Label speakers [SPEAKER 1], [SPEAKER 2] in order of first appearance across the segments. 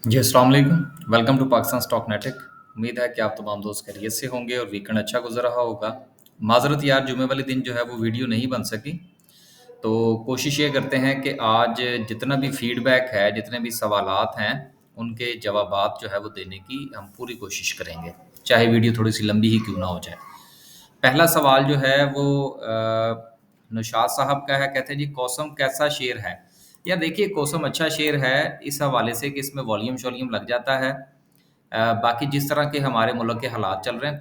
[SPEAKER 1] जी, अस्सलाम वालेकुम। Welcome to Pakistan stock नेटिक। उम्मीद है कि आप तमाम दोस्त खैरियत से होंगे और वीकेंड अच्छा गुज़र रहा होगा। माज़रत यार जुमे वाले दिन जो है वो वीडियो नहीं बन सकी। तो कोशिश ये करते हैं कि आज जितना भी फ़ीडबैक है, जितने भी सवालात हैं, उनके जवाबात जो है वो देने की हम पूरी कोशिश करेंगे, चाहे वीडियो थोड़ी-सी लंबी ही क्यों ना हो जाए। पहला सवाल जो है वो नौशाद साहब का है, कहते हैं जी कॉसम कैसा शेयर है? यार देखिए कॉसम अच्छा शेयर है इस हवाले से कि इसमें वॉल्यूम-शॉल्यूम लग जाता है। बाकी जिस तरह के हमारे मुल्क के हालात चल रहे हैं,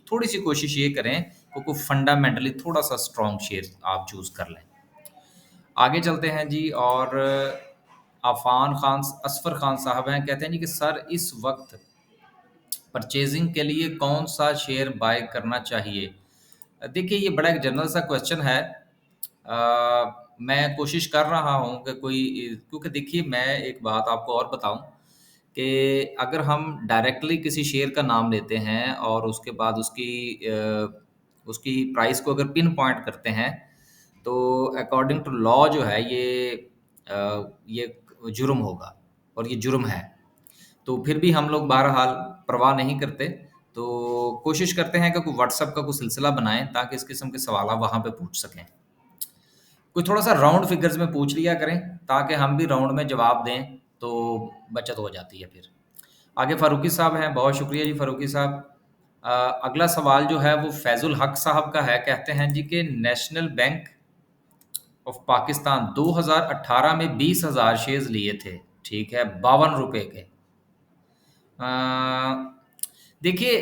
[SPEAKER 1] थोड़ी-सी कोशिश ये करें कि कोई फंडामेंटली थोड़ा-सा स्ट्रॉन्ग शेयर आप चूज़ कर लें। आगे चलते हैं जी और अफ़ान खान असफ़र खान साहब हैं, कहते हैं जी कि सर इस वक़्त परचेज़िंग के लिए कौन-सा शेयर बाय करना चाहिए? देखिए ये बड़ा एक जनरल सा क्वेश्चन है। मैं कोशिश कर रहा हूँ कि क्योंकि देखिए मैं एक बात आपको और बताऊँ कि अगर हम डायरेक्टली किसी शेयर का नाम लेते हैं और उसके बाद उसकी प्राइस को अगर पिन पॉइंट करते हैं, तो अकॉर्डिंग टू लॉ जो है ये जुर्म होगा और ये जुर्म है। तो फिर भी हम लोग बहरहाल परवाह नहीं करते। तो कोशिश करते हैं कि कोई व्हाट्सएप का कोई सिलसिला बनाएँ ताकि इस किस्म के सवाल आप वहाँ पे पूछ सकें। कोई थोड़ा-सा राउंड फिगर्स में पूछ लिया करें ताकि हम भी राउंड में जवाब दें, तो बचत हो जाती है फिर। आगे फ़ारूकी साहब हैं, बहुत शुक्रिया जी फ़ारूकी साहब। अ, अगला सवाल जो है वो फैज़ुल हक साहब का है, कहते हैं जी कि नेशनल बैंक ऑफ पाकिस्तान 2018 में 20,000 शेयर्स लिए थे, ठीक है, ₹52 के। अ, देखिए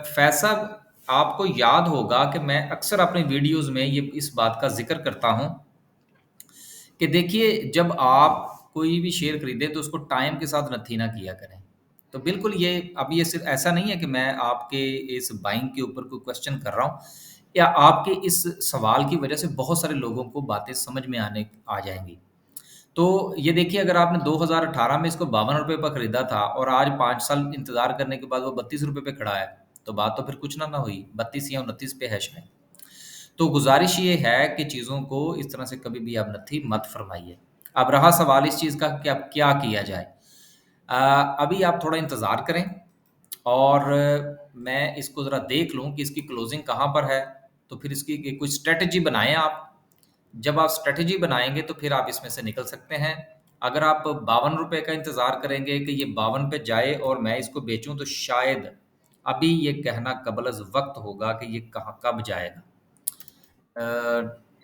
[SPEAKER 1] फैज़ साहब आपको याद होगा कि मैं अक्सर अपनी वीडियोज़ में ये इस बात का ज़िक्र करता हूँ कि देखिए जब आप कोई भी शेयर खरीदें तो उसको टाइम के साथ नथी ना किया करें। तो बिल्कुल ये सिर्फ़ ऐसा नहीं है कि मैं आपके इस बाइंग के ऊपर कोई क्वेश्चन कर रहा हूँ या आपके इस सवाल की वज़ह से बहुत सारे लोगों को बातें समझ में आने आ जाएँगी। तो ये देखिए अगर आपने 2018 में इसको ₹52 पे खरीदा था और आज 5 साल इंतज़ार करने के बाद वो ₹32 पे खड़ा है, तो बात तो फिर कुछ ना हुई, 32 या 29 पे है शायद। तो गुज़ारिश ये है कि चीज़ों को इस तरह से कभी भी आप नत्थी मत फ़रमाइए। अब रहा सवाल इस चीज़ का कि अब क्या किया जाए? अभी आप थोड़ा इंतज़ार करें और मैं इसको ज़रा देख लूँ कि इसकी क्लोज़िंग कहाँ पर है, तो फिर इसकी कोई स्ट्रैटेजी बनाएँ आप। जब आप स्ट्रैटेजी बनाएँगे तो फिर आप इसमें से निकल सकते हैं। अगर आप ₹52 का इंतज़ार करेंगे कि ये 52 पे जाए और मैं इसको बेचूँ तो शायद अभी ये कहना क़ब्ल-अज़ वक़्त होगा कि ये कहाँ कब जाएगा।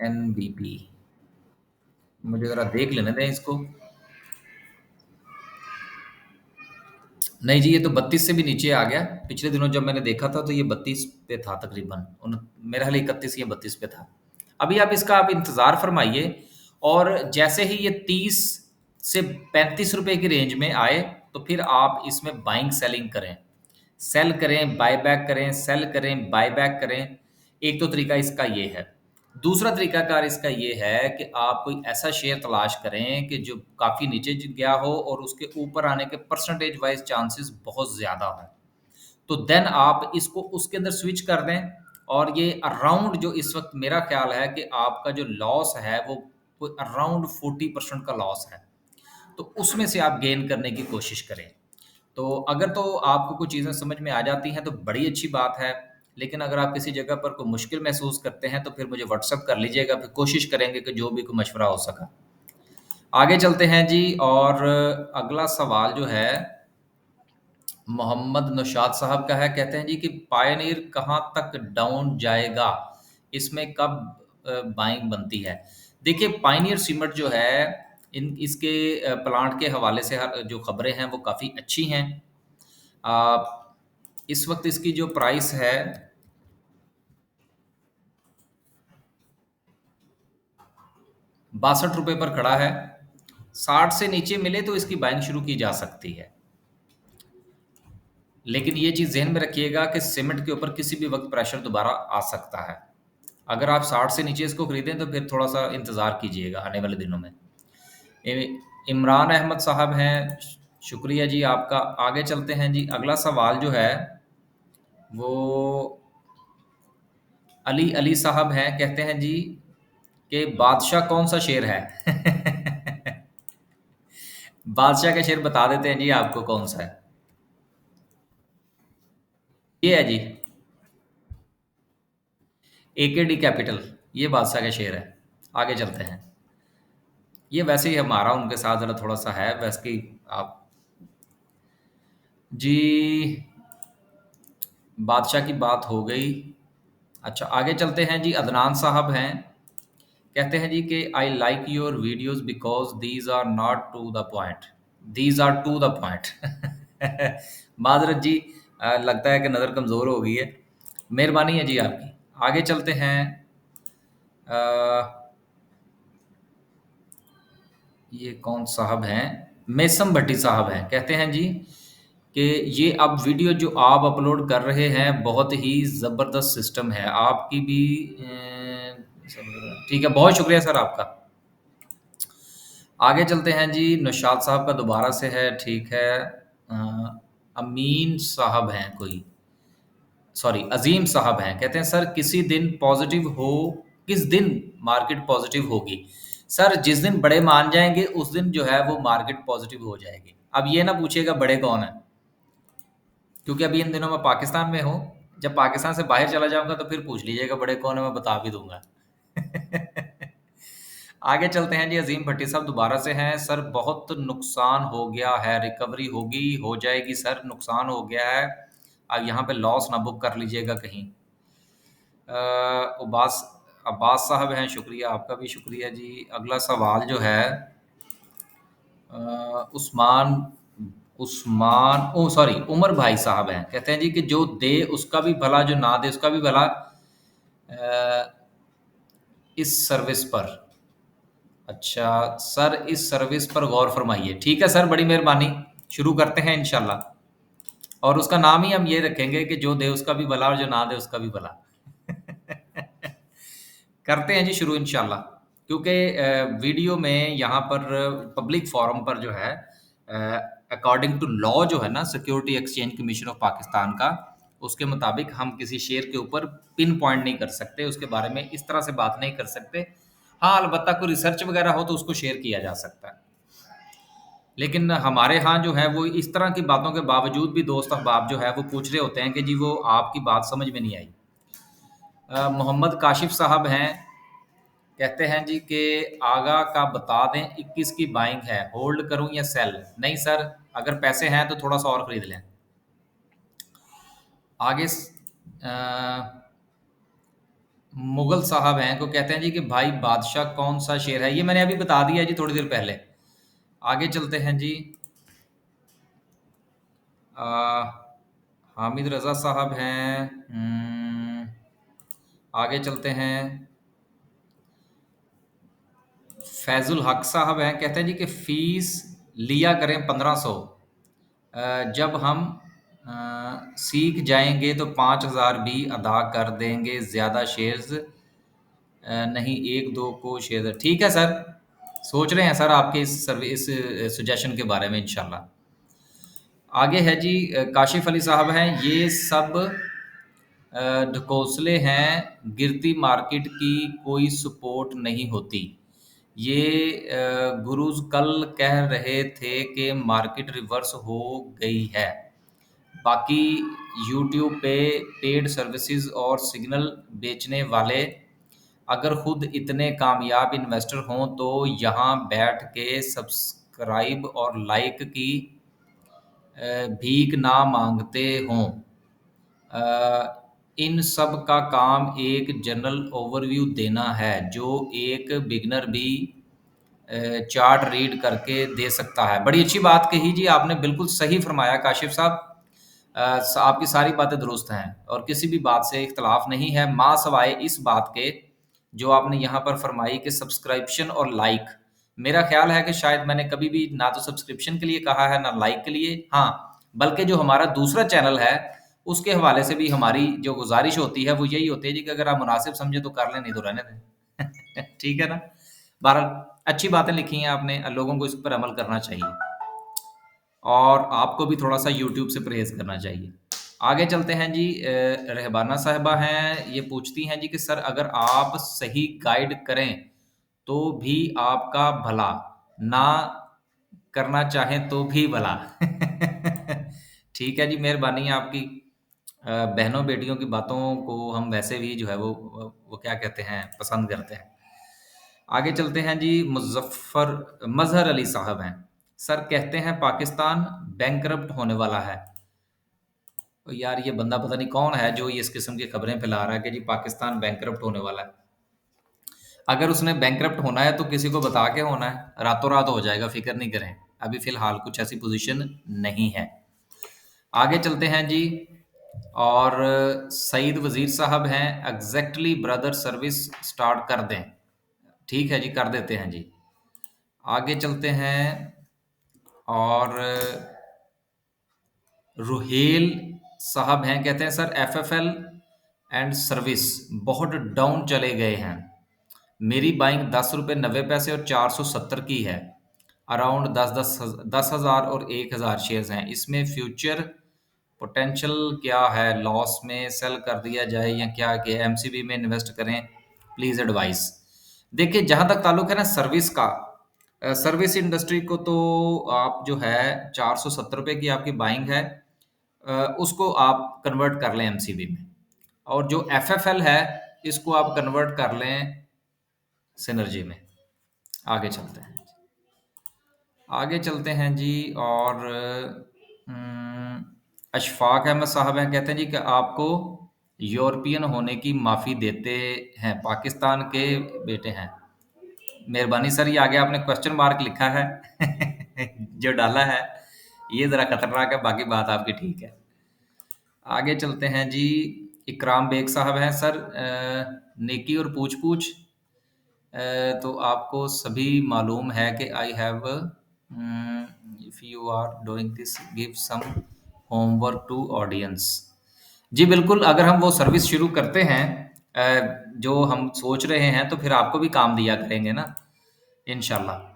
[SPEAKER 1] एनबीपी मुझे ज़रा देख लेने दें इसको। नहीं जी, ये तो 32 से भी नीचे आ गया। पिछले दिनों जब मैंने देखा था तो ये 32 पे था तकरीबन। मेरा ख़्याल 31 या 32 पे था। अभी आप इंतज़ार फ़रमाइए और जैसे ही ये 30 से ₹35 की रेंज में आए, तो फिर आप इसमें बाइंग सेलिंग करें। सेल करें, बायबैक करें, सेल करें, बायबैक करें। एक तो तरीका इसका ये है। दूसरा तरीकाकार इसका ये है कि आप कोई ऐसा शेयर तलाश करें कि जो काफ़ी नीचे गया हो और उसके ऊपर आने के परसेंटेज वाइज़ चांसेस बहुत ज़्यादा हों। तो देन आप इसको उसके अंदर स्विच कर दें और ये अराउंड जो इस वक़्त मेरा ख़्याल है कि आपका जो लॉस है वो कोई अराउंड 40% का लॉस है। तो उसमें से आप गेन करने की कोशिश करें। तो अगर तो आपको कुछ चीज़ें समझ में आ जाती हैं तो बड़ी अच्छी बात है। लेकिन अगर आप किसी जगह पर कोई मुश्किल महसूस करते हैं तो फिर मुझे व्हाट्सएप कर लीजिएगा, फिर कोशिश करेंगे कि जो भी कोई मशवरा हो सका। आगे चलते हैं जी और अगला सवाल जो है मोहम्मद नौशाद साहब का है, कहते हैं जी कि पायनियर कहाँ तक डाउन जाएगा? इसमें कब बाइंग बनती है? देखिए पायनियर सीमेंट जो है इसके प्लांट के हवाले से जो खबरें हैं वो काफ़ी अच्छी हैं। अ, इस वक़्त इसकी जो प्राइस है ₹62 पर खड़ा है। 60 से नीचे मिले तो इसकी बाइंग शुरू की जा सकती है। लेकिन ये चीज़ ज़हन में रखिएगा कि सीमेंट के ऊपर किसी भी वक़्त प्रेशर दोबारा आ सकता है। अगर आप 60 से नीचे इसको खरीदें तो फिर थोड़ा-सा इंतज़ार कीजिएगा आने वाले दिनों में। इ इमरान अहमद साहब हैं, शुक्रिया जी आपका। आगे चलते हैं जी, अगला सवाल जो है वो अली अली साहब हैं, कहते हैं जी कि बादशाह कौन-सा शेर है? बादशाह का शेर बता देते हैं जी आपको कौन सा है। ये है जी, एकेडी कैपिटल। ये बादशाह का शेर है। आगे चलते हैं। ये वैसे ही हमारा उनके साथ ज़रा थोड़ा-सा है, वैसे कि आप जी, बादशाह की बात हो गई। अच्छा, आगे चलते हैं जी। अदनान साहब हैं, कहते हैं जी कि I like your videos because these are not to the point, these are to the point. माज़रत जी, लगता है कि नज़र कमज़ोर हो गई है। मेहरबानी है जी आपकी। आगे चलते हैं। अ, ये कौन साहब हैं? मेसम भट्टी साहब हैं, कहते हैं जी कि ये अब वीडियो जो आप अपलोड कर रहे हैं बहुत ही ज़बरदस्त सिस्टम है। आपकी भी ठीक है, बहुत शुक्रिया सर आपका। आगे चलते हैं जी। नौशाद साहब का दोबारा से है, ठीक है। अमीन साहब हैं कोई, सॉरी अजीम साहब हैं, कहते हैं सर किस दिन मार्केट पॉजिटिव होगी? सर जिस दिन बड़े मान जाएंगे उस दिन जो है वो मार्केट पॉजिटिव हो जाएगी। अब ये ना पूछिएगा बड़े कौन है, क्योंकि अभी इन दिनों मैं पाकिस्तान में हूँ। जब पाकिस्तान से बाहर चला जाऊंगा तो फिर पूछ लीजिएगा बड़े कौन है, मैं बता भी दूंगा। आगे चलते हैं जी। अजीम भट्टी साहब दोबारा से हैं, सर बहुत नुकसान हो गया है, रिकवरी होगी, हो जाएगी सर, नुकसान हो गया है। अब यहाँ पे लॉस ना बुक कर लीजिएगा कहीं। उबास अब्बास साहब हैं, शुक्रिया आपका भी शुक्रिया जी। अगला सवाल जो है उस्मान उस्मान ओ सॉरी उमर भाई साहब हैं, कहते हैं जी कि जो दे उसका भी भला, जो ना दे उसका भी भला। इस सर्विस पर, अच्छा सर इस सर्विस पर गौर फरमाइए। ठीक है सर, बड़ी मेहरबानी। शुरू करते हैं इंशाल्लाह। और उसका नाम ही हम ये रखेंगे कि जो दे उसका भी भला और जो ना दे उसका भी भला। करते हैं जी शुरू इंशाल्लाह। क्योंकि वीडियो में यहाँ पर पब्लिक फोरम पर जो है अकॉर्डिंग टू लॉ जो है ना security exchange commission of Pakistan का, उसके मुताबिक हम किसी शेयर के ऊपर पिन पॉइंट नहीं कर सकते, उसके बारे में इस तरह से बात नहीं कर सकते। हाँ, अलबत्ता कोई रिसर्च वगैरह हो तो उसको शेयर किया जा सकता है। लेकिन हमारे यहाँ जो है वो इस तरह की बातों के बावजूद भी दोस्त अहबाब जो है वो पूछ रहे होते हैं कि जी वो आपकी बात समझ में नहीं आई। मोहम्मद काशिफ साहब हैं, कहते हैं जी कि आगा का बता दें 21 की बाइंग है, होल्ड करूं या सेल? नहीं सर, अगर पैसे हैं तो थोड़ा सा और खरीद लें। आगे मुगल साहब हैं को कहते हैं जी कि भाई बादशाह कौन सा शेर है? ये मैंने अभी बता दिया जी थोड़ी देर पहले। आगे चलते हैं जी। अ, हामिद रजा साहब हैं। आगे चलते हैं। फैजुल हक साहब हैं, कहते हैं जी कि फीस लिया करें 1500, जब हम सीख जाएंगे तो 5000 भी अदा कर देंगे, ज़्यादा शेयर्स नहीं, एक दो को शेयर। ठीक है सर, सोच रहे हैं सर आपके इस सजेशन के बारे में इंशाल्लाह। आगे है जी। काशिफ अली साहब हैं, ये सब ढकोसले हैं, गिरती मार्केट की कोई सपोर्ट नहीं होती। ये गुरुज कल कह रहे थे कि मार्केट रिवर्स हो गई है। बाकी यूट्यूब पे पेड सर्विसेज और सिग्नल बेचने वाले अगर खुद इतने कामयाब इन्वेस्टर हों तो यहाँ बैठ के सब्सक्राइब और लाइक की भीख ना मांगते हों। इन सब का काम एक जनरल ओवरव्यू देना है, जो एक बिगनर भी चार्ट रीड करके दे सकता है। बड़ी अच्छी बात कही जी आपने, बिल्कुल सही फरमाया काशिफ साहब। आपकी सारी बातें दुरुस्त हैं और किसी भी बात से इख्तलाफ नहीं है, माँ सवाए इस बात के जो आपने यहाँ पर फरमाई कि सब्सक्रिप्शन और लाइक। मेरा ख्याल है कि शायद मैंने कभी भी ना तो सब्सक्रिप्शन के लिए कहा है ना लाइक के लिए। हाँ, बल्कि जो हमारा दूसरा चैनल है उसके हवाले से भी हमारी जो गुजारिश होती है वो यही होती है जी कि अगर आप मुनासिब समझे तो कर लें, नहीं तो रहने दें। ठीक है ना। बहरहाल अच्छी बातें लिखी हैं आपने, लोगों को इस पर अमल करना चाहिए और आपको भी थोड़ा सा यूट्यूब से परहेज करना चाहिए। आगे चलते हैं जी। रहबाना साहिबा हैं, ये पूछती हैं जी कि सर अगर आप सही गाइड करें तो भी आपका भला, ना करना चाहें तो भी भला। ठीक है जी, मेहरबानी है आपकी। बहनों बेटियों की बातों को हम वैसे भी जो है वो क्या कहते हैं, पसंद करते हैं। आगे चलते हैं जी। मुजफ्फर मजहर अली साहब हैं। सर कहते हैं पाकिस्तान बैंकरप्ट होने वाला है। तो यार ये बंदा पता नहीं कौन है जो ये इस किस्म की खबरें फैला रहा है कि जी पाकिस्तान बैंकरप्ट होने वाला है। अगर उसने बैंकरप्ट होना है तो किसी को बता के होना है, रातों रात हो जाएगा, फिक्र नहीं करें। अभी फिलहाल कुछ ऐसी पोजीशन नहीं है। आगे चलते हैं जी। और सईद वजीर साहब हैं, एग्जैक्टली ब्रदर सर्विस स्टार्ट कर दें। ठीक है जी, कर देते हैं जी। आगे चलते हैं। और रुहेल साहब हैं, कहते हैं सर एफएफएल एंड सर्विस बहुत डाउन चले गए हैं। मेरी बाइंग 10 रुपये 90 पैसे और 470 की है। अराउंड 10,000 और 1,000 शेयर्स हैं। इसमें फ्यूचर पोटेंशियल क्या है? लॉस में सेल कर दिया जाए या क्या कि एमसीबी में इन्वेस्ट करें? Please advice. देखिए, जहाँ तक ताल्लुक है ना सर्विस का, सर्विस इंडस्ट्री को तो आप जो है 470 रुपये की आपकी बाइंग है, उसको आप कन्वर्ट कर लें एमसीबी में। और जो एफएफएल है इसको आप कन्वर्ट कर लें सिनर्जी में। आगे चलते हैं। आगे चलते हैं जी। और अशफाक अहमद साहब हैं, कहते हैं जी कि आपको यूरोपियन होने की माफ़ी देते हैं, पाकिस्तान के बेटे हैं। मेहरबानी सर, ये आगे आपने क्वेश्चन मार्क लिखा है जो डाला है ये ज़रा खतरनाक है, बाकी बात आपकी ठीक है। आगे चलते हैं जी। इकराम बेग साहब हैं, सर नेकी और पूछ पूछ तो आपको सभी मालूम है कि I have, if you are doing this give some homework to audience. जी बिल्कुल, अगर हम वो सर्विस शुरू करते हैं जो हम सोच रहे हैं, तो फिर आपको भी काम दिया करेंगे ना, इंशाल्लाह।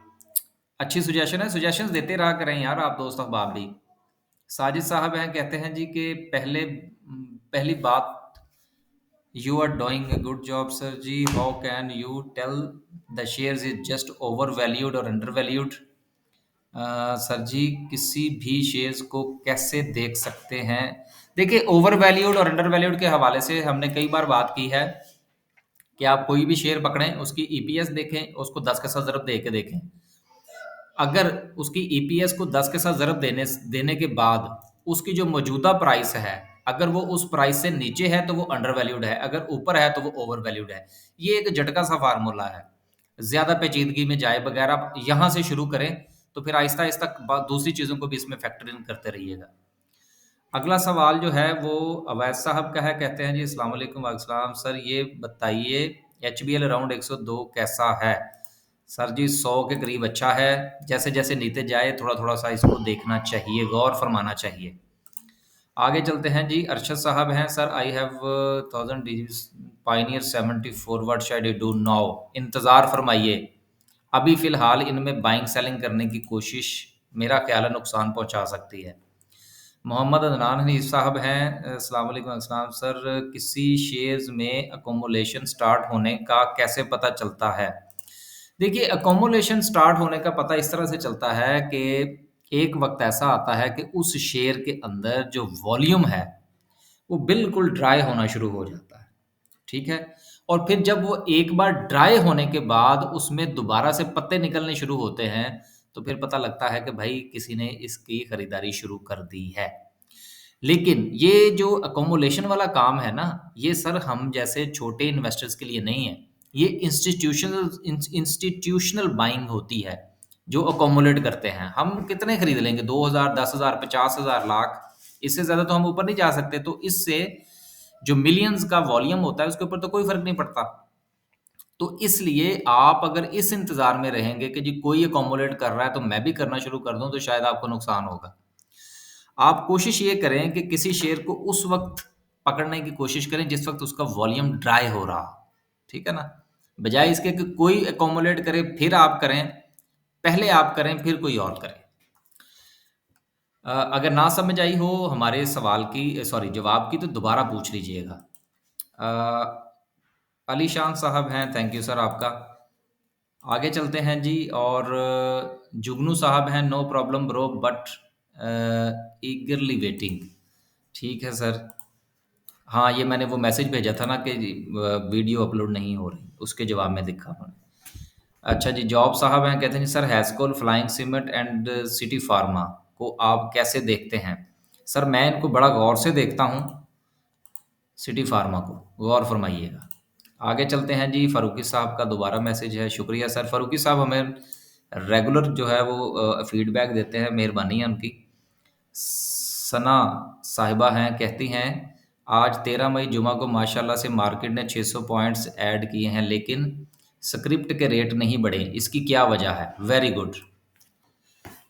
[SPEAKER 1] अच्छी सुजेशन है, सुजेशंस देते रहा करें यार आप दोस्त अहबाब भी। साजिद साहब हैं, कहते हैं जी कि पहली बात, you are doing a good job sir जी। How can you tell the shares is just over valued और अंडर वैल्यूड? सर जी, किसी भी शेयर्स को कैसे देख सकते हैं? देखिए, ओवर वैल्यूड और अंडर वैल्यूड के हवाले से हमने कई बार बात की है कि आप कोई भी शेयर पकड़ें, उसकी ईपीएस देखें, उसको 10 के साथ ज़रब दे के देखें। अगर उसकी ईपीएस को 10 के साथ ज़रब देने देने के बाद उसकी जो मौजूदा प्राइस है, अगर वो उस प्राइस से नीचे है तो वो अंडर वैल्यूड है, अगर ऊपर है तो वो ओवर वैल्यूड है। ये एक झटका सा फार्मूला है, ज़्यादा पेचीदगी में जाए बगैर आप यहाँ से शुरू करें, तो फिर आहिस्ता आहिस्ता दूसरी चीज़ों को भी इसमें फैक्टर इन करते रहिएगा। अगला सवाल जो है वो अवैस साहब का है, कहते हैं जी अस्सलाम वालेकुम। वालेकुम सर, ये बताइए एचबीएल अराउंड 102 कैसा है? सर जी 100 के करीब अच्छा है, जैसे जैसे नीचे जाए थोड़ा थोड़ा सा इसको देखना चाहिए, गौर फरमाना चाहिए। आगे चलते हैं जी। अरशद साहब हैं, sir I have 1000 pioneer 74, what should I do now? इंतज़ार फरमाइए, अभी फ़िलहाल इनमें बाइंग सेलिंग करने की कोशिश मेरा ख्याल है नुकसान पहुंचा सकती है। मोहम्मद अदनान हनीफ साहब हैं, अस्सलाम वालेकुम। अस्सलाम सर, किसी शेयर्स में अकोमोलेशन स्टार्ट होने का कैसे पता चलता है? देखिए, अकोमोलेशन स्टार्ट होने का पता इस तरह से चलता है कि एक वक्त ऐसा आता है कि उस शेयर के अंदर जो वॉल्यूम है वो बिल्कुल ड्राई होना शुरू हो जाता है। ठीक है? और फिर जब वो एक बार ड्राई होने के बाद उसमें दोबारा से पत्ते निकलने शुरू होते हैं, तो फिर पता लगता है कि भाई किसी ने इसकी खरीदारी शुरू कर दी है। लेकिन ये जो अकोमोलेशन वाला काम है ना, ये सर हम जैसे छोटे इन्वेस्टर्स के लिए नहीं है। ये इंस्टीट्यूशनल बाइंग होती है, जो अकोमोलेट करते हैं। हम कितने खरीद लेंगे? 2,000, 10,000, 50,000, लाख, इससे ज़्यादा तो हम ऊपर नहीं जा सकते। तो इससे जो मिलियंस का वॉल्यूम होता है उसके ऊपर तो कोई फ़र्क नहीं पड़ता। तो इसलिए आप अगर इस इंतज़ार में रहेंगे कि जी कोई अकोमोलेट कर रहा है तो मैं भी करना शुरू कर दूँ, तो शायद आपको नुकसान होगा। आप कोशिश ये करें कि किसी शेयर को उस वक़्त पकड़ने की कोशिश करें जिस वक़्त उसका वॉल्यूम ड्राई हो रहा हो, ठीक है ना? बजाय इसके कि कोई एक्यूमुलेट करे फिर आप करें, पहले आप करें फिर कोई और करे। अगर ना समझ आई हो हमारे सवाल की, सॉरी जवाब की, तो दोबारा पूछ लीजिएगा। अली शान साहब हैं, थैंक यू सर आपका। आगे चलते हैं जी। और जुगनू साहब हैं, no problem bro but eagerly waiting. ठीक है सर। हाँ, ये मैंने वो मैसेज भेजा था ना कि वीडियो अपलोड नहीं हो रही, उसके जवाब में लिखा मैंने। अच्छा जी, जॉब साहब हैं, कहते हैं जी sir Hascol flying cement and city pharma को आप कैसे देखते हैं? सर मैं इनको बड़ा गौर से देखता हूँ, सिटी फार्मा को, गौर फरमाइएगा। आगे चलते हैं जी। फ़ारूकी साहब का दोबारा मैसेज है, शुक्रिया सर। फ़ारूकी साहब हमें रेगुलर जो है वो फीडबैक देते हैं, मेहरबानी है उनकी। सना साहिबा हैं, कहती हैं आज 13 मई जुमा को माशाल्लाह से मार्केट ने 600 पॉइंट्स ऐड किए हैं लेकिन स्क्रिप्ट के रेट नहीं बढ़े, इसकी क्या वजह है? Very good.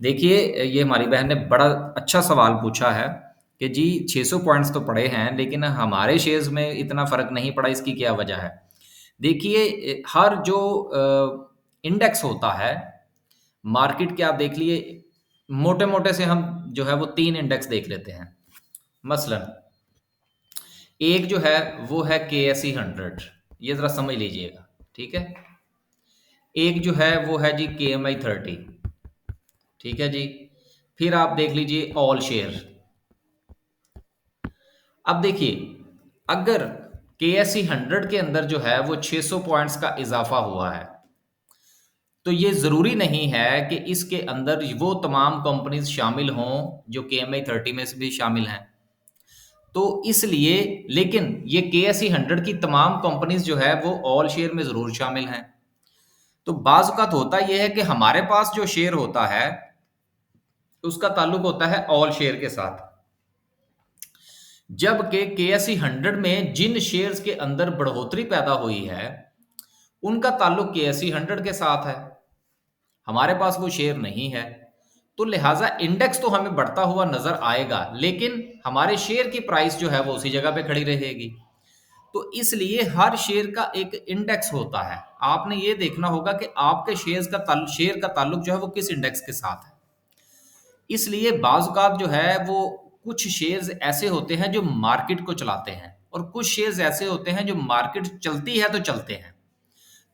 [SPEAKER 1] देखिए, ये हमारी बहन ने बड़ा अच्छा सवाल पूछा है कि जी 600 पॉइंट्स तो पड़े हैं लेकिन हमारे शेयर्स में इतना फ़र्क नहीं पड़ा, इसकी क्या वजह है? देखिए, हर जो इंडेक्स होता है मार्केट के, आप देख लिए मोटे-मोटे से हम जो है वो 3 इंडेक्स देख लेते हैं। मसलन एक जो है वो है केएसई 100, ये ज़रा समझ लीजिएगा, ठीक है? एक जो है वो है जी केएमआई 30, ठीक है जी? फिर आप देख लीजिए ऑल शेयर। अब देखिए, अगर केएसई 100 के अंदर जो है वो 600 पॉइंट्स का इजाफा हुआ है, तो ये ज़रूरी नहीं है कि इसके अंदर वो तमाम कंपनीज शामिल हों जो केएमआई 30 में से भी शामिल हैं। तो इसलिए, लेकिन ये केएसई 100 की तमाम कंपनीज जो है वो ऑल शेयर में ज़रूर शामिल हैं। तो बाज़ औक़ात होता ये है कि हमारे पास जो शेयर होता है, उसका ताल्लुक होता है ऑल शेयर के साथ। जबकि केएसई 100 में जिन शेयर्स के अंदर बढ़ोतरी पैदा हुई है, उनका ताल्लुक केएसई 100 के साथ है। हमारे पास वो शेयर नहीं है, तो लिहाजा इंडेक्स तो हमें बढ़ता हुआ नजर आएगा लेकिन हमारे शेयर की प्राइस जो है वो उसी जगह पे खड़ी रहेगी। तो इसलिए हर शेयर का एक इंडेक्स होता है। आपने ये देखना होगा कि आपके शेयर का ताल्लुक जो है वो किस इंडेक्स के साथ है। इसलिए बाज़-औक़ात जो है वो कुछ शेयर्स ऐसे होते हैं जो मार्केट को चलाते हैं और कुछ शेयर्स ऐसे होते हैं जो मार्केट चलती है तो चलते हैं।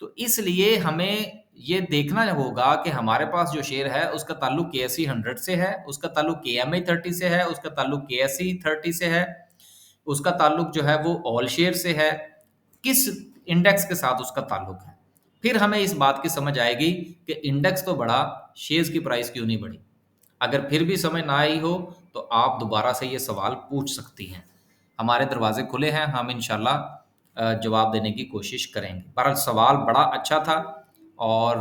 [SPEAKER 1] तो इसलिए हमें ये देखना होगा कि हमारे पास जो शेयर है उसका ताल्लुक केएसई 100 से है, उसका ताल्लुक केएमआई 30 से है, उसका ताल्लुक केएसई 30 से है, उसका ताल्लुक जो है वो ऑल शेयर से है, किस इंडेक्स के साथ उसका ताल्लुक है। फिर हमें इस बात की समझ आएगी कि इंडेक्स तो बढ़ा, शेयर्स की प्राइस क्यों नहीं बढ़ी। अगर फिर भी समझ ना आई हो तो आप दोबारा से ये सवाल पूछ सकती हैं। हमारे दरवाजे खुले हैं, हम इंशाल्लाह जवाब देने की कोशिश करेंगे। बहरहाल सवाल बड़ा अच्छा था और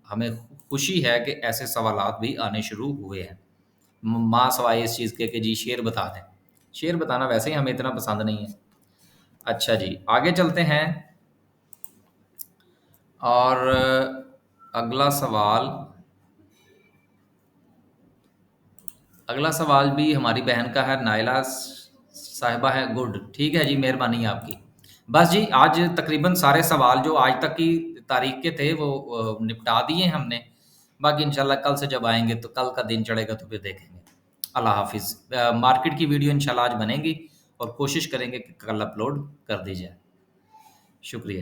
[SPEAKER 1] हमें खुशी है कि ऐसे सवालात भी आने शुरू हुए हैं। माँ सवाए इस चीज़ के कि जी शेयर बता दें। शेयर बताना वैसे ही हमें इतना पसंद नहीं है। अच्छा जी, आगे चलते हैं। और अगला सवाल अगला सवाल भी हमारी बहन का है, नायला साहिबा है। गुड, ठीक है जी, मेहरबानी है आपकी। बस जी, आज तकरीबन सारे सवाल जो आज तक की तारीख के थे वो निपटा दिए हमने। बाकी इंशाल्लाह कल से जब आएंगे तो कल का दिन चढ़ेगा तो फिर देखेंगे। अल्लाह हाफिज़। मार्केट की वीडियो इंशाल्लाह आज बनेगी और कोशिश करेंगे कि कल अपलोड कर दी जाए। शुक्रिया जी।